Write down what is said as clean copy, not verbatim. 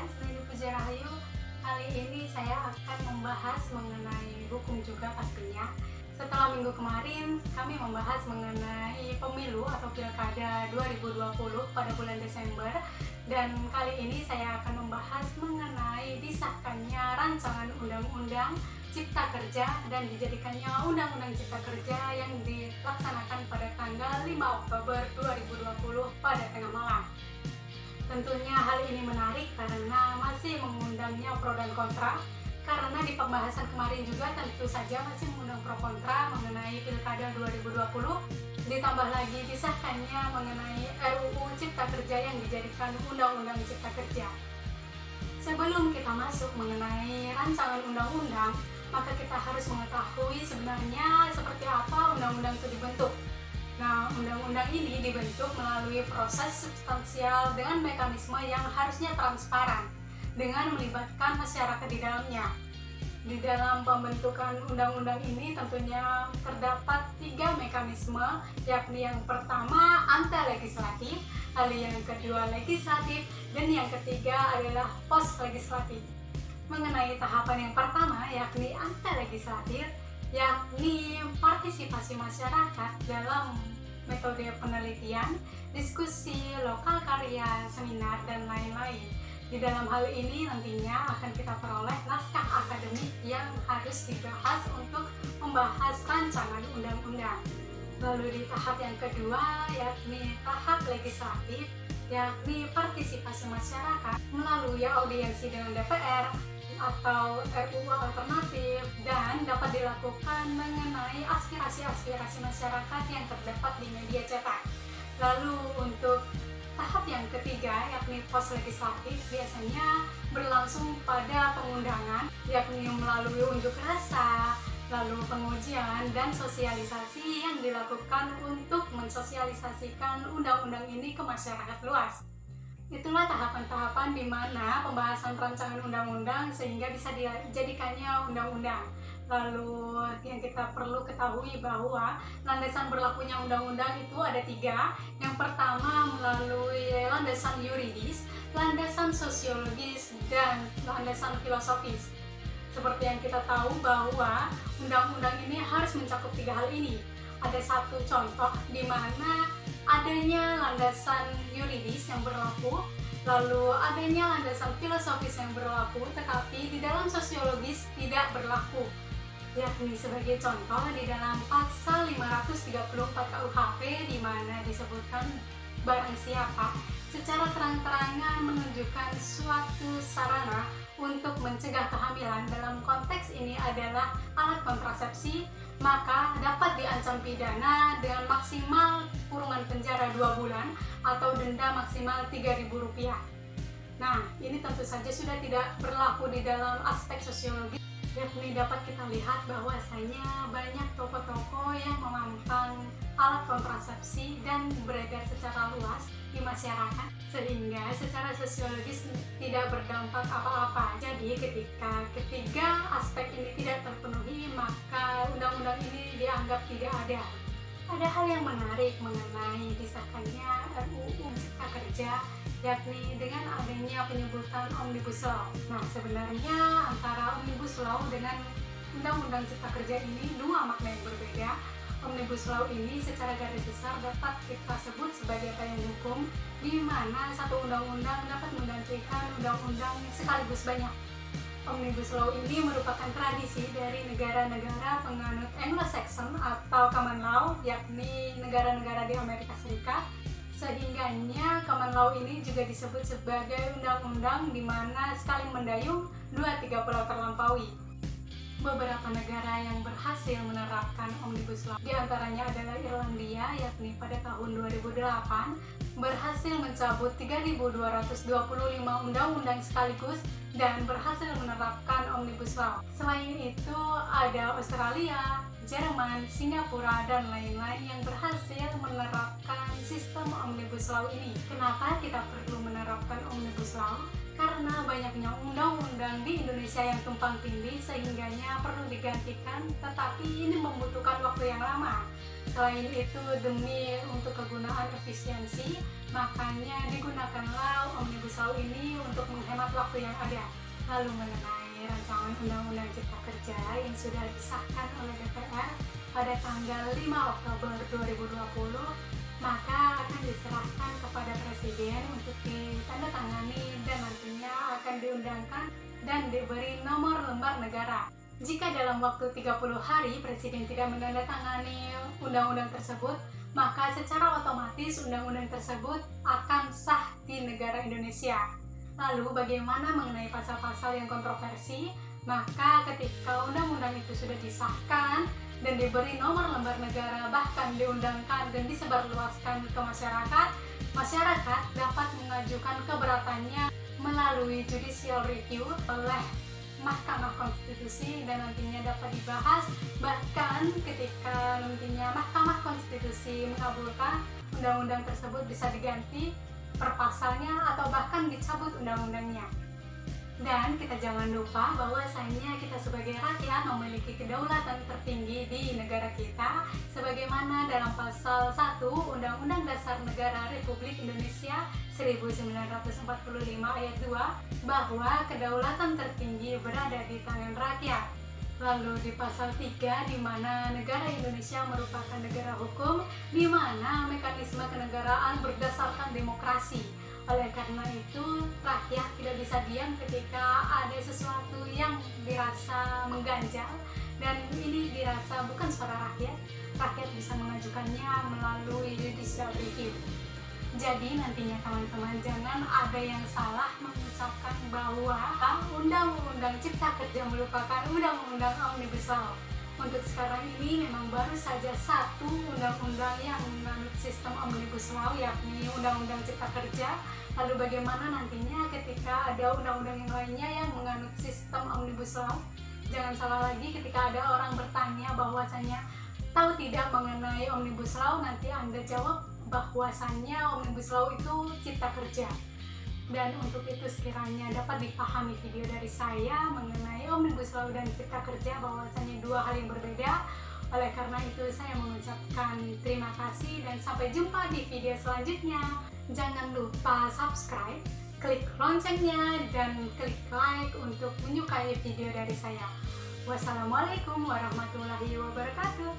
Saya Puja Rahayu. Kali ini saya akan membahas mengenai hukum juga pastinya. Setelah minggu kemarin kami membahas mengenai pemilu atau pilkada 2020 pada bulan Desember, dan kali ini saya akan membahas mengenai disahkannya rancangan undang-undang Cipta Kerja dan dijadikannya Undang-Undang Cipta Kerja yang dilaksanakan pada tanggal 5 Oktober 2020 pada tengah malam. Tentunya hal ini menarik karena masih mengundangnya pro dan kontra, karena di pembahasan kemarin juga tentu saja masih mengundang pro kontra mengenai Pilkada 2020, ditambah lagi disahkannya mengenai RUU Cipta Kerja yang dijadikan Undang-Undang Cipta Kerja. Sebelum kita masuk mengenai rancangan undang-undang, maka kita harus mengetahui sebenarnya seperti apa undang-undang itu dibentuk. Nah, undang-undang ini dibentuk melalui proses substansial dengan mekanisme yang harusnya transparan dengan melibatkan masyarakat di dalamnya. Di dalam pembentukan undang-undang ini tentunya terdapat 3 mekanisme, yakni yang pertama anti-legislatif, lalu yang kedua legislatif, dan yang ketiga adalah post-legislatif. Mengenai tahapan yang pertama, yakni anti-legislatif, yakni partisipasi masyarakat dalam metode penelitian, diskusi, lokal karya, seminar, dan lain-lain. Di dalam hal ini nantinya akan kita peroleh naskah akademik yang harus dibahas untuk membahas rancangan undang-undang. Lalu di tahap yang kedua, yakni tahap legislatif, yakni partisipasi masyarakat melalui audiensi dengan DPR atau RUU alternatif, dan dapat dilakukan mengenai aspirasi-aspirasi masyarakat yang terdapat di media cetak. Lalu untuk tahap yang ketiga, yakni pos legislatif, biasanya berlangsung pada pengundangan, yakni melalui unjuk rasa, lalu pengujian dan sosialisasi yang dilakukan untuk mensosialisasikan undang-undang ini ke masyarakat luas. Itulah tahapan-tahapan di mana pembahasan rancangan undang-undang sehingga bisa dijadikannya undang-undang. Lalu yang kita perlu ketahui bahwa landasan berlakunya undang-undang itu ada 3. Yang pertama melalui landasan yuridis, landasan sosiologis, dan landasan filosofis. Seperti yang kita tahu bahwa undang-undang ini harus mencakup 3 hal ini. Ada satu contoh di mana adanya landasan yuridis yang berlaku, lalu adanya landasan filosofis yang berlaku, tetapi di dalam sosiologis tidak berlaku. Yakni sebagai contoh di dalam pasal 534 KUHP di mana disebutkan barang siapa secara terang-terangan menunjukkan suatu sarana untuk mencegah kehamilan, dalam konteks ini adalah alat kontrasepsi, maka dapat diancam pidana dengan maksimal kurungan penjara 2 bulan atau denda maksimal Rp3.000. Nah, ini tentu saja sudah tidak berlaku di dalam aspek sosiologi, yakni dapat kita lihat bahwasanya banyak toko-toko yang memampang alat kontrasepsi dan beredar secara luas di masyarakat, sehingga secara sosiologis tidak berdampak apa-apa. Jadi ketika ketiga aspek ini tidak terpenuhi, maka undang-undang ini dianggap tidak ada. Ada hal yang menarik mengenai disahkannya RUU Cipta Kerja, yakni dengan adanya penyebutan Omnibus Law. Nah, sebenarnya antara Omnibus Law dengan Undang-Undang Cipta Kerja ini 2 makna yang berbeda. Omnibus Law ini secara garis besar dapat kita sebut sebagai payung hukum, di mana satu undang-undang dapat menggantikan undang-undang sekaligus banyak. Omnibus Law ini merupakan tradisi dari negara-negara penganut Anglo-Saxon atau Common Law, yakni negara-negara di Amerika Serikat. Sehingganya Common Law ini juga disebut sebagai undang-undang di mana sekali mendayung 2-3 pulau terlampaui. Beberapa negara yang berhasil menerapkan Omnibus Law diantaranya adalah Irlandia, yakni pada tahun 2008 berhasil mencabut 3.225 undang-undang sekaligus dan berhasil menerapkan Omnibus Law. Selain itu ada Australia, Jerman, Singapura, dan lain-lain yang berhasil menerapkan sistem Omnibus Law ini. Kenapa kita perlu menerapkan Omnibus Law? Karena banyaknya undang-undang di Indonesia Indonesia yang tumpang tindih sehingganya perlu digantikan, tetapi ini membutuhkan waktu yang lama. Selain itu, demi untuk kegunaan efisiensi, makanya digunakanlah Omnibus Law ini untuk menghemat waktu yang ada. Lalu mengenai rancangan Undang-Undang Cipta Kerja yang sudah disahkan oleh DPR pada tanggal 5 Oktober 2020, maka akan diserahkan kepada Presiden untuk ditandatangani dan nantinya akan diundangkan dan diberi nomor lembar negara. Jika dalam waktu 30 hari Presiden tidak menandatangani undang-undang tersebut, maka secara otomatis undang-undang tersebut akan sah di negara Indonesia. Lalu bagaimana mengenai pasal-pasal yang kontroversi? Maka ketika undang-undang itu sudah disahkan dan diberi nomor lembar negara, bahkan diundangkan dan disebarluaskan ke masyarakat, masyarakat dapat mengajukan keberatannya melalui judicial review oleh Mahkamah Konstitusi dan nantinya dapat dibahas. Bahkan ketika nantinya Mahkamah Konstitusi mengabulkan, undang-undang tersebut bisa diganti per pasalnya atau bahkan dicabut undang-undangnya. Dan kita jangan lupa bahwasanya kita sebagai rakyat memiliki kedaulatan tertinggi di negara kita sebagaimana dalam pasal 1 Undang-Undang Dasar Negara Republik Indonesia 1945 ayat 2 bahwa kedaulatan tertinggi berada di tangan rakyat. Lalu di pasal 3 di mana negara Indonesia merupakan negara hukum di mana mekanisme kenegaraan berdasarkan demokrasi. Oleh karena itu, rakyat tidak bisa diam ketika ada sesuatu yang dirasa mengganjal dan ini dirasa bukan suara rakyat. Rakyat bisa mengajukannya melalui judicial review. Jadi nantinya teman-teman jangan ada yang salah mengucapkan bahwa Undang-Undang Cipta Kerja merupakan Undang-Undang Omnibus Law. Untuk sekarang ini memang baru saja satu undang-undang yang menganut sistem Omnibus Law, yakni Undang-Undang Cipta Kerja. Lalu bagaimana nantinya ketika ada undang-undang yang lainnya yang menganut sistem Omnibus Law? Jangan salah lagi ketika ada orang bertanya bahwasanya tahu tidak mengenai Omnibus Law, nanti Anda jawab bahwasannya Omnibus Law itu cipta kerja. Dan untuk itu sekiranya dapat dipahami video dari saya mengenai Omnibus Law dan cipta kerja bahwasanya dua hal yang berbeda. Oleh karena itu saya mengucapkan terima kasih dan sampai jumpa di video selanjutnya. Jangan lupa subscribe, klik loncengnya dan klik like untuk menyukai video dari saya. Wassalamualaikum warahmatullahi wabarakatuh.